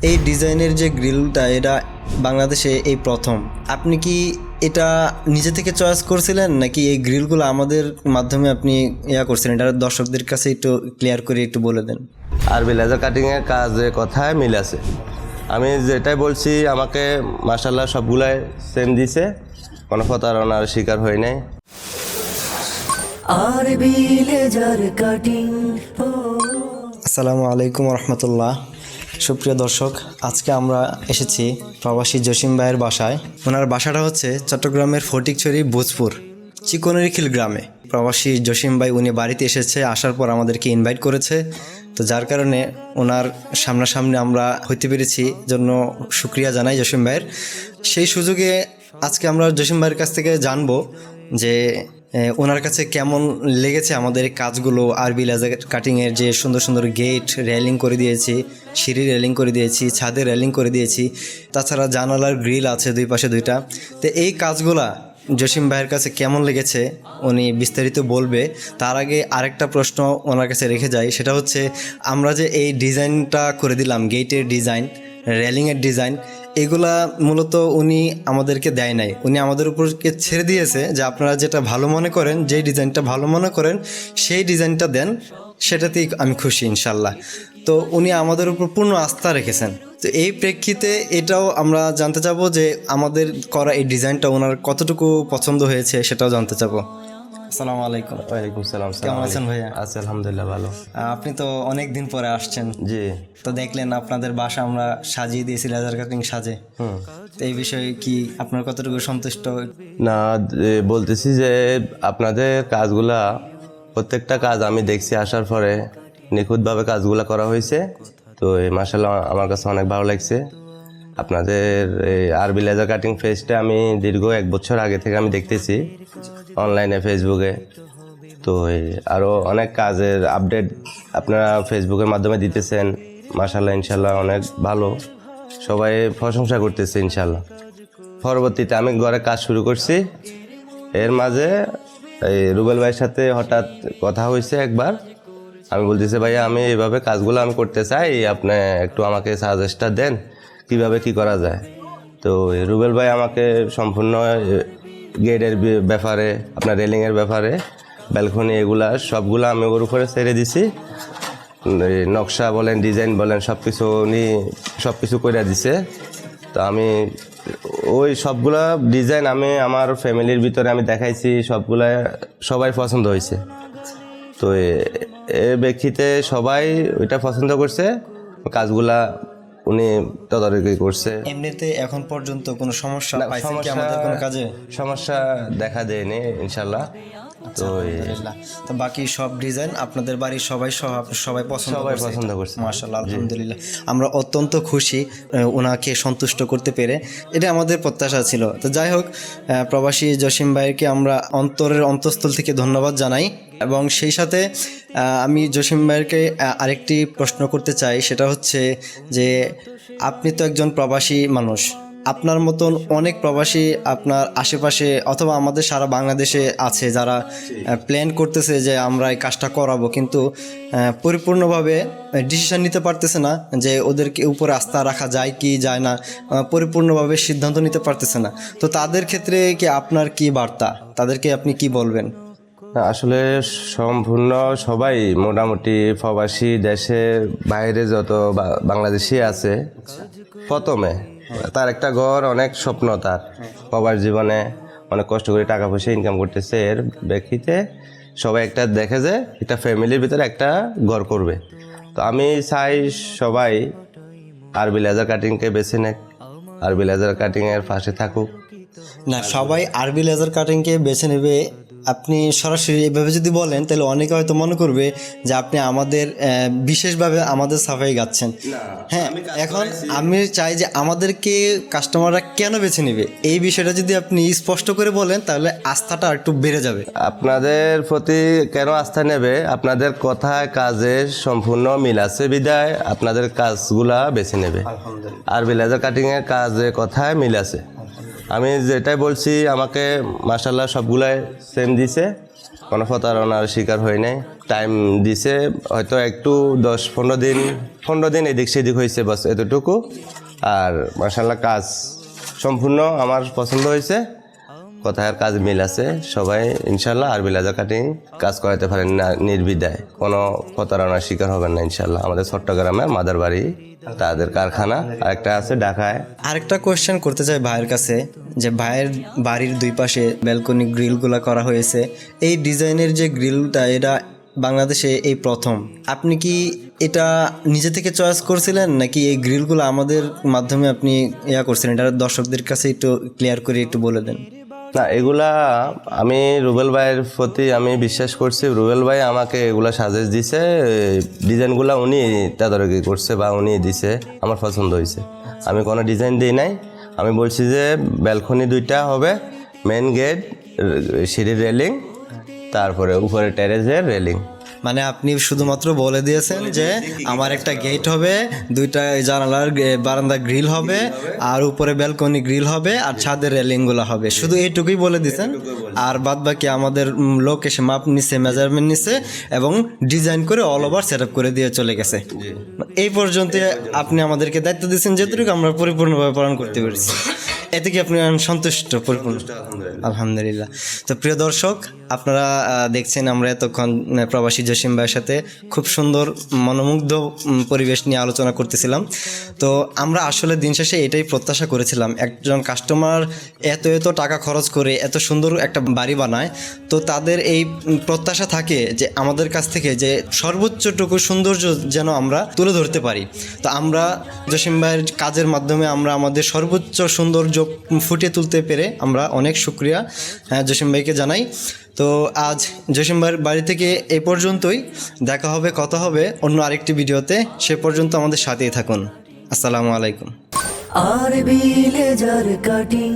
এই ডিজাইনের যে গ্রিলটা এটা বাংলাদেশে এই প্রথম। আপনি কি এটা নিজে থেকে চয়েস করছিলেন নাকি এই গ্রিলগুলো আমাদের মাধ্যমে আপনি করছিলেন? এটা দর্শকদের কাছে একটু ক্লিয়ার করে একটু বলে দেন। আরবি লেজার কাটিংয়ের কাজে কথায় মিল আছে। আমি যেটাই বলছি আমাকে মাশাআল্লাহ সবগুলাই সেম দিছে, কোনো প্রতারণার শিকার হই নাই। আরবি লেজার কাটিং। আসসালামু আলাইকুম রহমতুল্লাহ। সুপ্রিয় দর্শক, আজকে আমরা এসেছি প্রবাসী জসিম ভাইয়ের বাসায়। ওনার বাসাটা হচ্ছে চট্টগ্রামের ফটিকছড়ি ভোজপুর চিকনেরখিল গ্রামে। প্রবাসী জসিম ভাই উনি বাড়িতে এসেছে, আসার পর আমাদেরকে ইনভাইট করেছে, তো যার কারণে ওনার সামনাসামনি আমরা হইতে পেরেছি, জন্য শুক্রিয়া জানাই জসিম ভাইয়ের। সেই সুযোগে আজকে আমরা জসিম ভাইয়ের কাছ থেকে জানবো যে ওনার কাছে কেমন লেগেছে আমাদের কাজগুলো। আরবি লেজার কাটিংয়ের যে সুন্দর সুন্দর গেট রেলিং করে দিয়েছি, সিঁড়ি রেলিং করে দিয়েছি, ছাদে রেলিং করে দিয়েছি, তাছাড়া জানালার গ্রিল আছে দুই পাশে দুইটা। তো এই কাজগুলা জসিম ভাইয়ের কাছে কেমন লেগেছে উনি বিস্তারিত বলবে। তার আগে আরেকটা প্রশ্ন ওনার কাছে রেখে যাই, সেটা হচ্ছে আমরা যে এই ডিজাইনটা করে দিলাম, গেটের ডিজাইন, রেলিংয়ের ডিজাইন, এগুলা মূলত উনি আমাদেরকে দেয় নাই, উনি আমাদের উপরকে ছেড়ে দিয়েছে যে আপনারা যেটা ভালো মনে করেন, যেই ডিজাইনটা ভালো মনে করেন সেই ডিজাইনটা দেন, সেটাতেই আমি খুশি ইনশাল্লাহ। তো উনি আমাদের উপর পূর্ণ আস্থা রেখেছেন। তো এই প্রেক্ষিতে এটাও আমরা জানতে চাবো যে আমাদের করা এই ডিজাইনটা ওনার কতটুকু পছন্দ হয়েছে সেটাও জানতে চাবো। আসসালামু আলাইকুম। ওয়ালাইকুম সালাম। কেমন আছেন ভাইয়া? আছি আলহামদুলিল্লাহ, ভালো। আপনি তো অনেক দিন পরে আসছেন। জি। তো দেখলেন আপনাদের বাসা আমরা সাজিয়ে দিয়েছি লেজার কাটিং সাজে। তো এই বিষয়ে কি আপনার কতটুকু সন্তুষ্ট? না, বলতেছি যে আপনাদের কাজগুলা, প্রত্যেকটা কাজ আমি দেখছি আসার পরে নিখুঁতভাবে কাজগুলা করা হয়েছে। তো মাশাআল্লাহ আমার কাছে অনেক ভালো লাগছে। আপনাদের আরবি লেজার কাটিং পেজটা আমি দীর্ঘ 1 বছর আগে থেকে আমি দেখতেছি অনলাইনে, ফেসবুকে। তো আরও অনেক কাজের আপডেট আপনারা ফেসবুকের মাধ্যমে দিতেছেন। মাশাআল্লাহ ইনশাল্লাহ অনেক ভালো, সবাই প্রশংসা করতেছে ইনশাল্লাহ। পরবর্তীতে আমি ঘরে কাজ শুরু করছি, এর মাঝে এই রুবেল ভাইয়ের সাথে হঠাৎ কথা হয়েছে একবার। আমি বলতেছি ভাইয়া আমি এইভাবে কাজগুলো আমি করতে চাই, আপনি একটু আমাকে সাজেস্টটা দেন কিভাবে কি করা যায়। তো রুবেল ভাই আমাকে সম্পূর্ণ গেটের ব্যাপারে, আপনার রেলিংয়ের ব্যাপারে, ব্যালকনি, এগুলা সবগুলো আমি ওর উপরে ছেড়ে দিছি। নকশা বলেন, ডিজাইন বলেন, সব কিছু করে দিছে। তো আমি ওই সবগুলা ডিজাইন আমি আমার ফ্যামিলির ভিতরে আমি দেখাইছি, সবাই পছন্দ হয়েছে। তো এ ব্যক্তিতে সবাই ওইটা পছন্দ করছে, কাজগুলা উনি তদারকি করছে। এমনিতে এখন পর্যন্ত কোনো সমস্যা পাইছেন কি আমাদের কোনো কাজে? সমস্যা দেখা দেয়নি ইনশাল্লাহ। তো তো বাকি সব ডিজাইন আপনাদের বাড়ির সবাই পছন্দ করছে মাশাআল্লাহ, আলহামদুলিল্লাহ। আমরা অত্যন্ত খুশি ওনাকে সন্তুষ্ট করতে পেরে, এটা আমাদের প্রত্যাশা ছিল। তো যাই হোক, প্রবাসী জসিম ভাইকে আমরা অন্তরের অন্তঃস্থল থেকে ধন্যবাদ জানাই। এবং সেই সাথে আমি জসিম ভাইকে আরেকটি প্রশ্ন করতে চাই, সেটা হচ্ছে যে আপনি তো একজন প্রবাসী মানুষ, আপনার মতন অনেক প্রবাসী আপনার আশেপাশে অথবা আমাদের সারা বাংলাদেশে আছে যারা প্ল্যান করতেছে যে আমরা এই কাজটা করাবো, কিন্তু পরিপূর্ণভাবে ডিসিশন নিতে পারতেছে না যে ওদেরকে উপরে আস্থা রাখা যায় কি যায় না, পরিপূর্ণভাবে সিদ্ধান্ত নিতে পারতেছে না। তো তাদের ক্ষেত্রে কি আপনার কি বার্তা, তাদেরকে আপনি কি বলবেন? আসলে সম্পূর্ণ সবাই মোটামুটি প্রবাসী, দেশের বাইরে যত বাংলাদেশি আছে, প্রথমে তার একটা ঘর, অনেক স্বপ্ন, তার প্রবাস জীবনে অনেক কষ্ট করে টাকা পয়সা ইনকাম করতেছে। এর ব্যক্তিতে সবাই একটা দেখে যে একটা ফ্যামিলির ভিতরে একটা ঘর করবে। তো আমি চাই সবাই আরবি লেজার কাটিংকে বেছে নেক, আরবি লেজার কাটিংয়ের পাশে থাকুক। না, সবাই আরবি লেজার কাটিংকে বেছে নেবে। আপনি সরাসরি এভাবে যদি বলেন তাহলে অনেকে হয়তো মনে করবে যে আপনি আমাদের বিশেষভাবে আমাদের সাফাই গাচ্ছেন। হ্যাঁ, এখন আমি চাই যে আমাদেরকে কাস্টমাররা কেন বেছে নেবে এই বিষয়টা যদি আপনি স্পষ্ট করে বলেন তাহলে আস্থাটা একটু বেড়ে যাবে। আপনাদের প্রতি কেন আস্থা নেবে, আপনাদের কথায় কাজে সম্পূর্ণ মিল আছে বিদায় আপনাদের কাজগুলা বেছে নেবে। আরবি লেজার কাটিংয়ের কাজে কথায় মিল আছে। আমি যেটাই বলছি আমাকে মাশাআল্লাহ সবগুলাই সেম দিছে, কোনো প্রতারণার শিকার হই নাই। টাইম দিছে হয়তো একটু 10-15 দিন এদিক সেদিক হয়েছে, বাস এতটুকু। আর মাশাআল্লাহ কাজ সম্পূর্ণ আমার পছন্দ হয়েছে, কথার কাজ মিল আছে। সবাই ইনশাল্লাহ আরবি লেজার কাটিং কাজ করাতে পারেন না নির্বিধায়, কোনো প্রতারণার শিকার হবেন না ইনশাল্লাহ। আমাদের চট্টগ্রামে মাদার বাড়ি তাদের কারখানা, আরেকটা আছে ঢাকায়। আরেকটা কোয়েশ্চেন করতে চাই ভাইয়ের কাছে, যে ভাইয়ের বাড়ির দুই পাশে ব্যালকনি গ্রিলগুলো করা হয়েছে, এই ডিজাইনের যে গ্রিলটা এটা বাংলাদেশে এই প্রথম। আপনি কি এটা নিজে থেকে চয়েস করছিলেন নাকি এই গ্রিলগুলো আমাদের মাধ্যমে আপনি করছিলেন? এটা দর্শকদের কাছে একটু ক্লিয়ার করে একটু বলে দেন। না, এগুলা আমি রুবেল ভাইয়ের প্রতি আমি বিশ্বাস করছি। রুবেল ভাই আমাকে এগুলা সাজেস্ট দিছে, ডিজাইনগুলা উনি তদারকি করছে বা উনি দিছে, আমার পছন্দ হয়েছে। আমি কোনো ডিজাইন দিই নাই। আমি বলছি যে ব্যালকনি 2টা হবে, মেন গেট, সিঁড়ির রেলিং, তারপরে উপরে টেরেসের রেলিং। মানে আপনি শুধুমাত্র বলে দিয়েছেন যে আমার একটা গেট হবে, 2টা জানালার বারান্দা গ্রিল হবে, আর উপরে ব্যালকনি গ্রিল হবে, আর ছাদের রেলিংগুলো হবে, শুধু এইটুকুই বলে দিয়েছেন। আর বাদ বাকি আমাদের লোক এসে মাপ নিছে, মেজারমেন্ট নিছে এবং ডিজাইন করে অল ওভার সেট আপ করে দিয়ে চলে গেছে। এই পর্যন্ত আপনি আমাদেরকে দায়িত্ব দিয়েছেন, যেটুকু আমরা পরিপূর্ণভাবে পালন করতে পেরেছি। এতে কি আপনি সন্তুষ্ট? পরিপূর্ণ, আলহামদুলিল্লাহ। তো প্রিয় দর্শক, আপনারা দেখছেন আমরা এতক্ষণ প্রবাসী জসিম ভাইয়ের সাথে খুব সুন্দর মনোমুগ্ধ পরিবেশ নিয়ে আলোচনা করতেছিলাম। তো আমরা আসলে দিন শেষে এটাই প্রত্যাশা করেছিলাম, একজন কাস্টমার এত টাকা খরচ করে এত সুন্দর একটা বাড়ি বানায়, তো তাদের এই প্রত্যাশা থাকে যে আমাদের কাছ থেকে যে সর্বোচ্চটুকু সৌন্দর্য যেন আমরা তুলে ধরতে পারি। তো আমরা জসিম ভাইয়ের কাজের মাধ্যমে আমরা আমাদের সর্বোচ্চ সৌন্দর্য ফুটিয়ে তুলতে পেরে আমরা অনেক শুকরিয়া জসিম ভাইকে জানাই। তো আজ জসিম ভাইয়ের বাড়ি থেকে এই পর্যন্তই। দেখা হবে, কথা হবে অন্য আরেকটি ভিডিওতে। সে পর্যন্ত আমাদের সাথেই থাকুন। আসসালামু আলাইকুম। আরবি লেজার কাটিং।